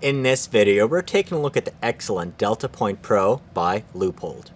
In this video, we're taking a look at the excellent DeltaPoint Pro by Leupold.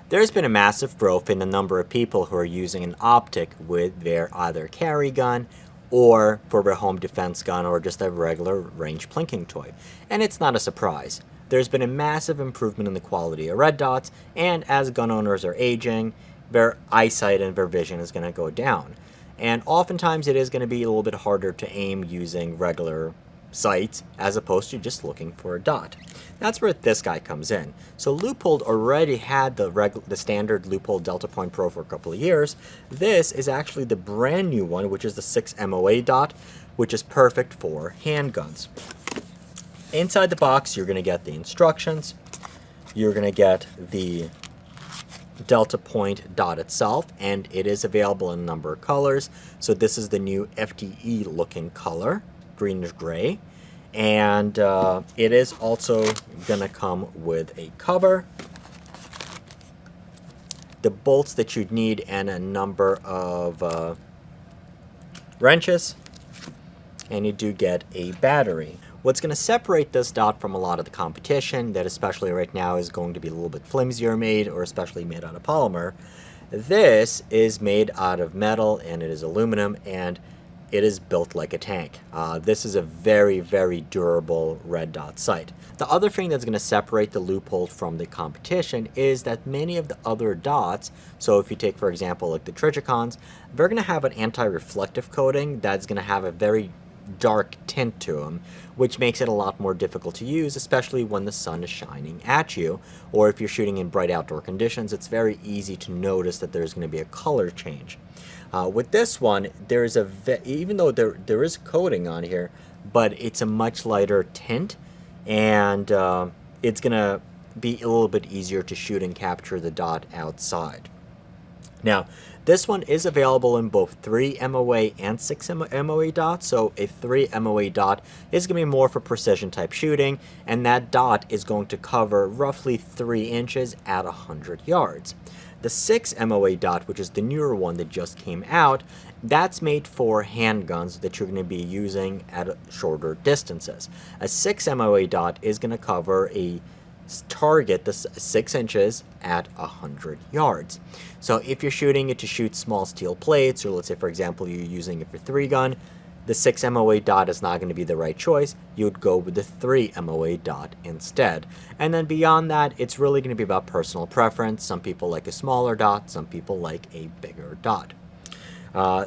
There's been a massive growth in the number of people who are using an optic with their either carry gun or for their home defense gun or just a regular range plinking toy. And it's not a surprise. There's been a massive improvement in the quality of red dots, and as gun owners are aging, their eyesight and their vision is going to go down. And oftentimes it is going to be a little bit harder to aim using regular sights as opposed to just looking for a dot. That's where this guy comes in. So Leupold already had the standard Leupold DeltaPoint Pro for a couple of years. This is actually the brand new one, which is the 6 MOA dot, which is perfect for handguns. Inside the box, you're going to get the instructions. You're going to get the DeltaPoint dot itself, and it is available in a number of colors. So this is the new FDE looking color, greenish gray, and it is also going to come with a cover, the bolts that you'd need, and a number of wrenches, and you do get a battery. What's going to separate this dot from a lot of the competition that especially right now is going to be a little bit flimsier made, or especially made out of polymer, this is made out of metal and it is aluminum and it is built like a tank. This is a very, very durable red dot sight. The other thing that's going to separate the Leupold from the competition is that many of the other dots, so if you take for example like the Trigicons, they're going to have an anti-reflective coating that's going to have a very dark tint to them, which makes it a lot more difficult to use, especially when the sun is shining at you, or if you're shooting in bright outdoor conditions. It's very easy to notice that there's going to be a color change. With this one, there is even though there is coating on here, but it's a much lighter tint, and it's going to be a little bit easier to shoot and capture the dot outside. Now, this one is available in both 3 MOA and 6 MOA dots, so a 3 MOA dot is going to be more for precision type shooting, and that dot is going to cover roughly 3 inches at 100 yards. The 6 MOA dot, which is the newer one that just came out, that's made for handguns that you're going to be using at shorter distances. A 6 MOA dot is going to cover a target the 6 inches at 100 yards. So if you're shooting it to shoot small steel plates, or let's say for example you're using it for 3 gun, the 6 MOA dot is not going to be the right choice. You would go with the 3 MOA dot instead. And then beyond that, it's really going to be about personal preference. Some people like a smaller dot, some people like a bigger dot.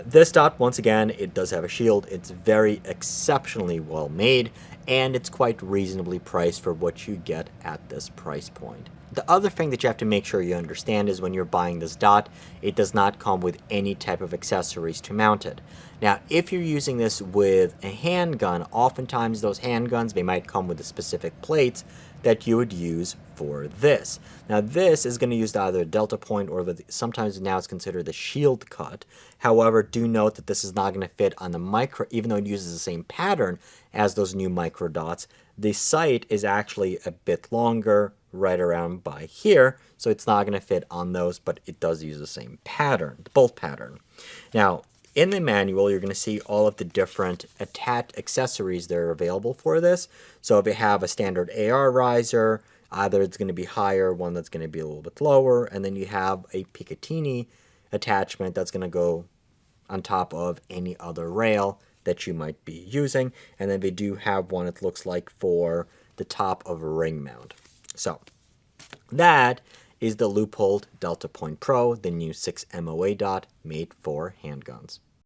This dot, once again, it does have a shield. It's very exceptionally well made, and it's quite reasonably priced for what you get at this price point. The other thing that you have to make sure you understand is when you're buying this dot, it does not come with any type of accessories to mount it. Now, if you're using this with a handgun, oftentimes those handguns, they might come with the specific plates that you would use for this. Now, this is going to use either a DeltaPoint or sometimes now it's considered the shield cut. However, do note that this is not going to fit on the micro, even though it uses the same pattern as those new micro dots. The sight is actually a bit longer, right around by here, so it's not going to fit on those, but it does use the same pattern, the bolt pattern. Now, in the manual, you're going to see all of the different attached accessories that are available for this. So if you have a standard AR riser, either it's going to be higher, one that's going to be a little bit lower, and then you have a Picatinny attachment that's going to go on top of any other rail that you might be using. And then they do have one, it looks like, for the top of a ring mount. So that is the Leupold DeltaPoint Pro, the new 6 MOA dot made for handguns.